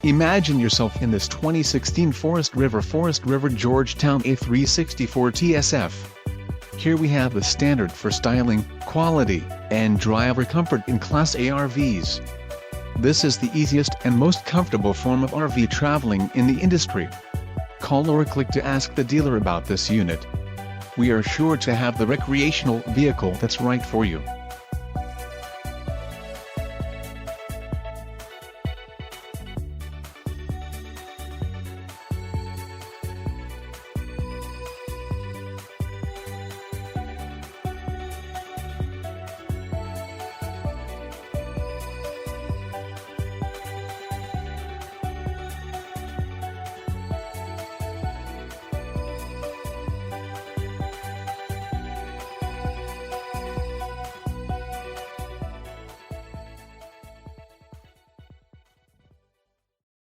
Imagine yourself in this 2016 Forest River Georgetown A364TSF. Here we have the standard for styling, quality, and driver comfort in Class A RVs. This is the easiest and most comfortable form of RV traveling in the industry. Call or click to ask the dealer about this unit. We are sure to have the recreational vehicle that's right for you.